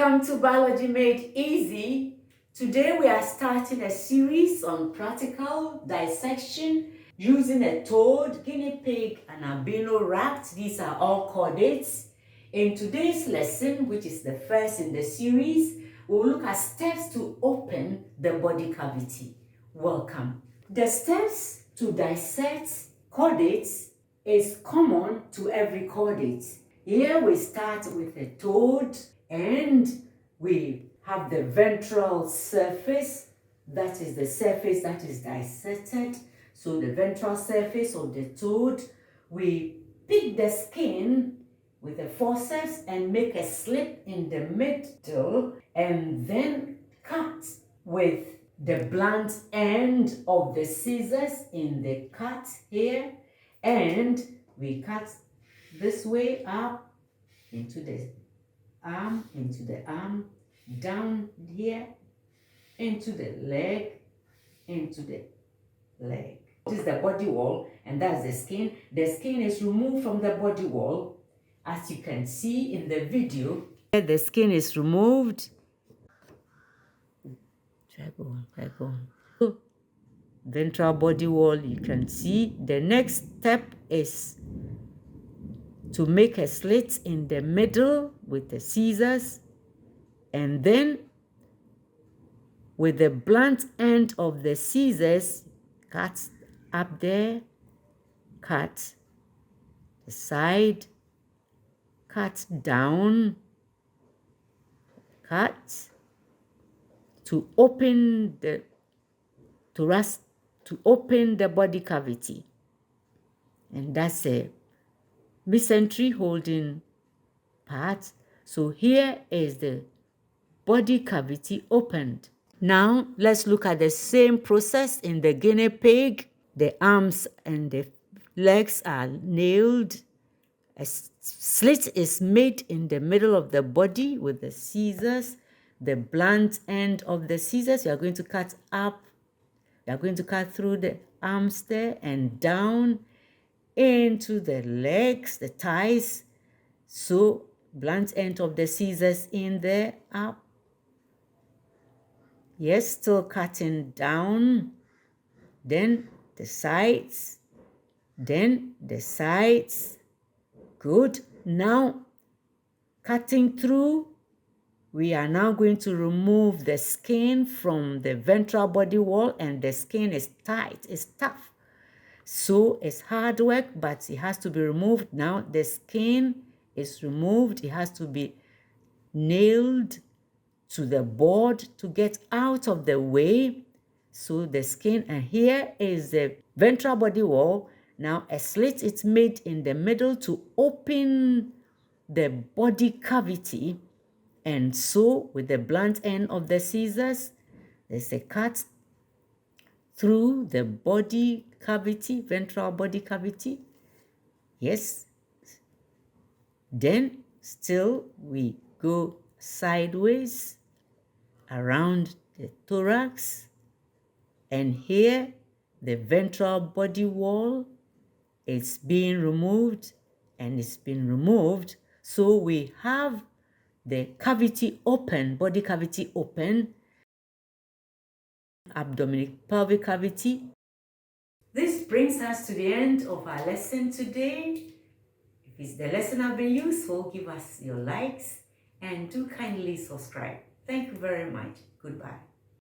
Welcome to Biology Made Easy. Today we are starting a series on practical dissection using a toad, guinea pig, and albino rat. These are all chordates. In today's lesson, which is the first in the series, we'll look at steps to open the body cavity. Welcome. The steps to dissect chordates is common to every chordate. Here we start with a toad and we have the ventral surface. That is the surface that is dissected. So the ventral surface of the toad, we pick the skin with the forceps and make a slit in the middle and then cut with the blunt end of the scissors in the cut here, and we cut this way up into the arm, down here, into the leg, This is the body wall, and that's the skin. The skin is removed from the body wall, as you can see in the video. The skin is removed. Try go on. Ventral body wall, you can see. The next step is to make a slit in the middle with the scissors, and then with the blunt end of the scissors, cut up there, cut the side, cut down, cut to open the body cavity, and that's a mesentery holding part. So here is the body cavity opened. Now let's look at the same process in the guinea pig. The arms and the legs are nailed. A slit is made in the middle of the body with the scissors. The blunt end of the scissors, you are going to cut up. You are going to cut through the arms there and down into the legs, the thighs. So blunt end of the scissors in there, up. Yes, still cutting down. Then the sides. Then the sides. Good. Now cutting through. We are now going to remove the skin from the ventral body wall, and the skin is tight, it's tough. So it's hard work, but it has to be removed. Now the skin is removed. It has to be nailed to the board to get out of the way. So the skin, and here is the ventral body wall. Now a slit is made in the middle to open the body cavity. And so with the blunt end of the scissors, there's a cut through the body cavity, ventral body cavity. Yes. Then still we go sideways around the thorax, and here the ventral body wall is being removed, and it's been removed. So we have the cavity open, body cavity open, abdominopelvic cavity. This brings us to the end of our lesson today. If the lesson has been useful, give us your likes and do kindly subscribe. Thank you very much. Goodbye.